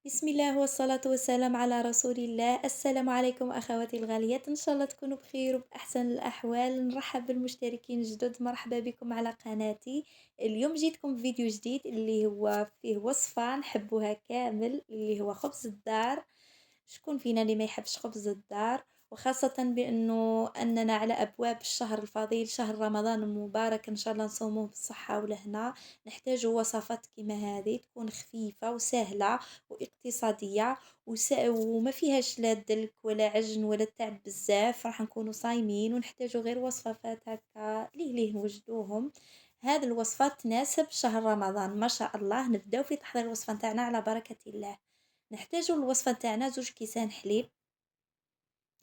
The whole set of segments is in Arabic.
بسم الله والصلاة والسلام على رسول الله. السلام عليكم أخواتي الغاليات، إن شاء الله تكونوا بخير وبأحسن الأحوال. نرحب بالمشتركين الجدد، مرحبا بكم على قناتي. اليوم جيتكم بفيديو جديد اللي هو فيه وصفة نحبوها كامل، اللي هو خبز الدار. شكون فينا اللي ما يحبش خبز الدار؟ وخاصة أننا على أبواب الشهر الفضيل، شهر رمضان المبارك، إن شاء الله نصوموه بالصحة والهنا. نحتاج وصفات كيما هذه تكون خفيفة وسهلة واقتصادية وما فيهاش لا دلك ولا عجن ولا تعب بزاف. راح نكونوا صايمين ونحتاجوا غير وصفات هكا ليه نوجدوهم. هذه الوصفات تناسب شهر رمضان ما شاء الله. نبداو في تحضير الوصفة نتاعنا على بركة الله. نحتاجو الوصفة نتاعنا 2 كيسان حليب.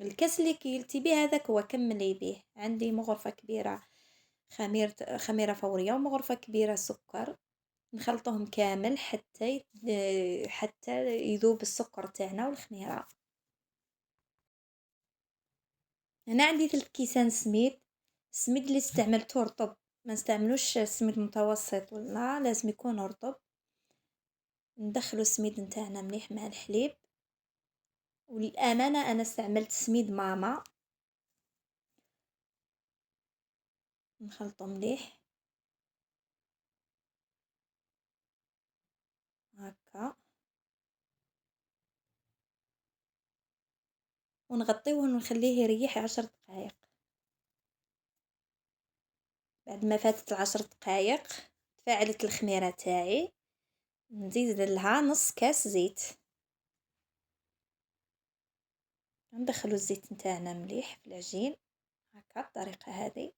الكاس اللي كيلتي بيه هذاك هو كملي بيه. عندي مغرفة كبيرة خميرة فورية ومغرفة كبيرة سكر. نخلطهم كامل حتى يذوب السكر تاعنا والخميرة. هنا عندي 3 كيسان سميد. السميد اللي استعملته رطب، ما نستعملوش سميد متوسط، ولا لازم يكون رطب. ندخلو السميد نتاعنا مليح مع الحليب، وللأمانة أنا استعملت سميد ماما. نخلطو مليح هكا ونغطيه ونخليه يريح 10 دقائق. بعد ما فاتت ال10 دقائق تفاعلت الخميرة تاعي. نزيد لها نص كاس زيت. ندخلو الزيت نتاعنا مليح في العجين هكا بالطريقة هذه.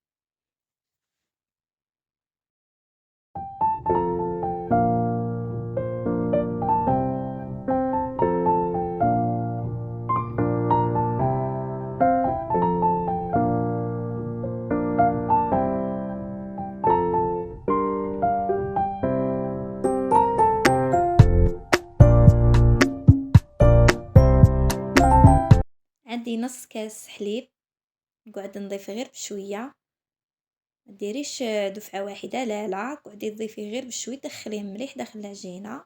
عندي نص كاس حليب، نقعد نضيف غير بشويه. ما ديريش دفعه واحده، لا قعدي تضيفي غير بشويه، دخليه مليح داخل العجينه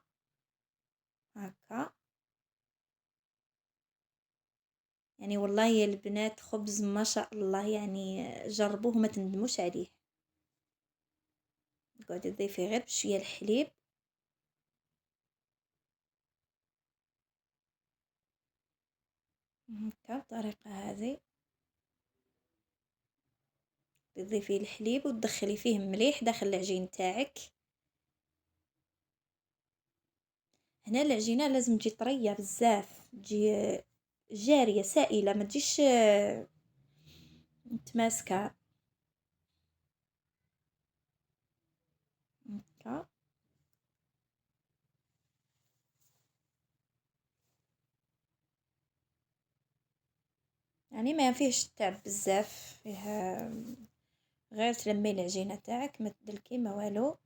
هكا. يعني والله يا البنات خبز ما شاء الله، يعني جربوه ما تندموش عليه. قعدي تضيفي غير بشويه الحليب هكا بالطريقه هذه. تضيفي الحليب وتدخلي فيه مليح داخل العجين تاعك. هنا العجينه لازم تجي طريه بزاف، تجي جاريه سائله، ما تجيش متماسكه هكا. يعني ما فيهش تعب بزاف، فيها غير تلمي العجينه تاعك، ما تدلكي ما والو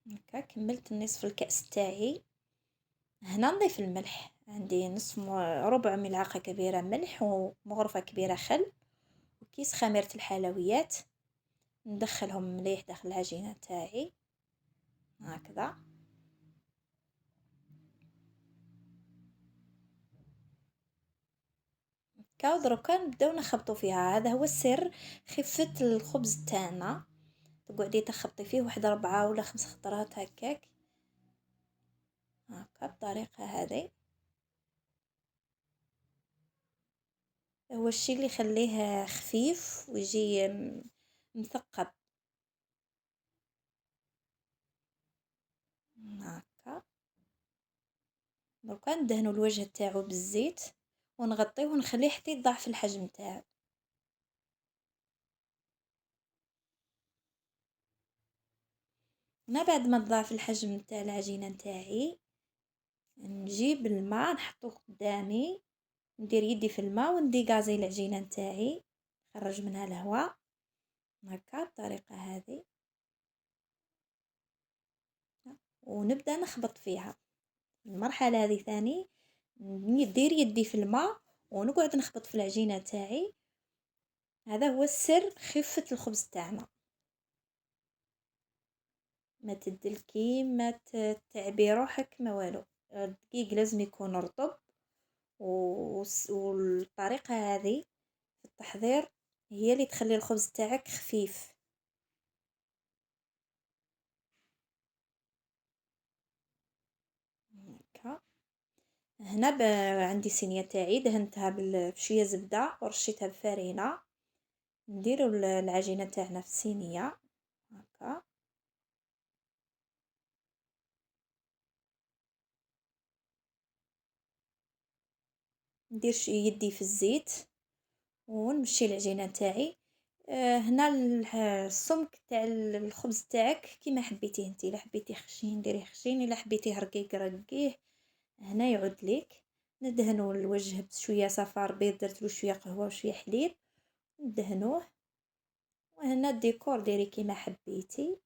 هكا. كملت نصف الكأس تاعي. هنا نضيف الملح، عندي ربع ملعقة كبيرة ملح ومغرفة كبيرة خل وكيس خميرة الحلويات. ندخلهم مليح داخل العجينة تاعي هكذا. دروكا نبداو نخبطوا فيها. هذا هو السر خفة الخبز تاعنا. تقعدي تخبطي فيه واحد 4 ولا 5 خطرات هكاك هكا بالطريقة هذه. هو الشي اللي يخليه خفيف ويجي مثقب هكا. دروكا ندهنوا الوجه تاعو بالزيت ونغطيه ونخليه حتى يضاعف الحجم تاعو. هنا بعد ما تضاعف الحجم تاع العجينه نتاعي، نجيب الماء نحطه قدامي، ندير يدي في الماء ونديكازي العجينه نتاعي، نخرج منها الهواء هكا بالطريقه هذه. ونبدا نخبط فيها. المرحله هذه ثاني ندير يدي في الماء ونقعد نخبط في العجينه تاعي. هذا هو السر خفة الخبز تاعنا. ما تدلكي، ما تعبي روحك، ما والو. الدقيق لازم يكون رطب، والطريقة هذه في التحضير هي اللي تخلي الخبز تاعك خفيف. هكا. هنا عندي صينيه تاعي دهنتها بشويه زبده ورشيتها بفرينه. نديرو العجينه تاعنا في الصينيه هكا. ندير يدي في الزيت ونمشي العجينه تاعي. هنا السمك تاع الخبز تاعك كيما حبيتيه انت، الا حبيتيه خشين ديريه خشين، الا حبيتيه رقيق رقيه. هنا يعود ليك. ندهنو الوجه بشويه صفار بيض، درتلو شويه قهوه وشويه حليب، ندهنوه. وهنا الديكور ديري كيما حبيتي.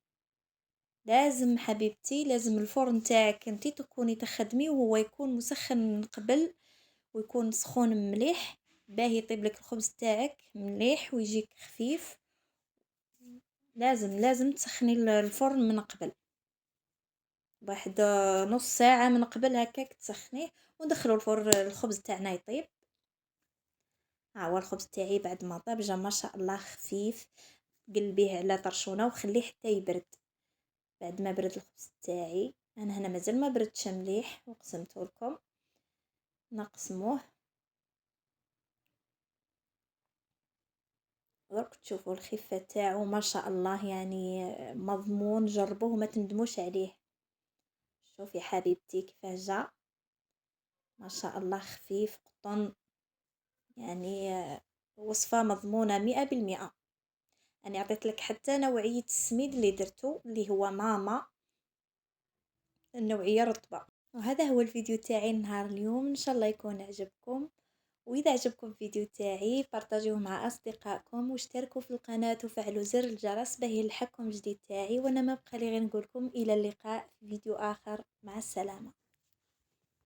لازم حبيبتي لازم الفرن تاعك انتي تكوني تخدمي وهو يكون مسخن من قبل، ويكون سخون مليح باهي يطيب لك الخبز تاعك مليح ويجيك خفيف. لازم تسخني الفرن من قبل، واحد نص ساعة من قبل هكاك تسخنيه. وندخلوا الفرن الخبز تاعنا يطيب. ها هو الخبز تاعي بعد ما طاب جا ما شاء الله خفيف. قلبيه على طرشونه وخليه حتى يبرد. بعد ما برد الخبز تاعي، انا هنا مازال ما بردش مليح وقسمته لكم. نقسموه درك تشوفوا الخفه تاعو ما شاء الله، يعني مضمون. جربوه وما تندموش عليه. شوفي حبيبتي كيفاه جا، ما شاء الله خفيف قطن. يعني وصفه مضمونه 100%. انا عطيت لك حتى نوعيه السميد اللي درتو اللي هو ماما، النوعيه رطبه. وهذا هو الفيديو تاعي نهار اليوم، ان شاء الله يكون عجبكم. واذا عجبكم الفيديو تاعي بارطاجيوه مع اصدقائكم واشتركوا في القناه وفعلوا زر الجرس باه يلحقكم الجديد تاعي. وانا ما بقى لي غير نقولكم الى اللقاء في فيديو اخر. مع السلامه.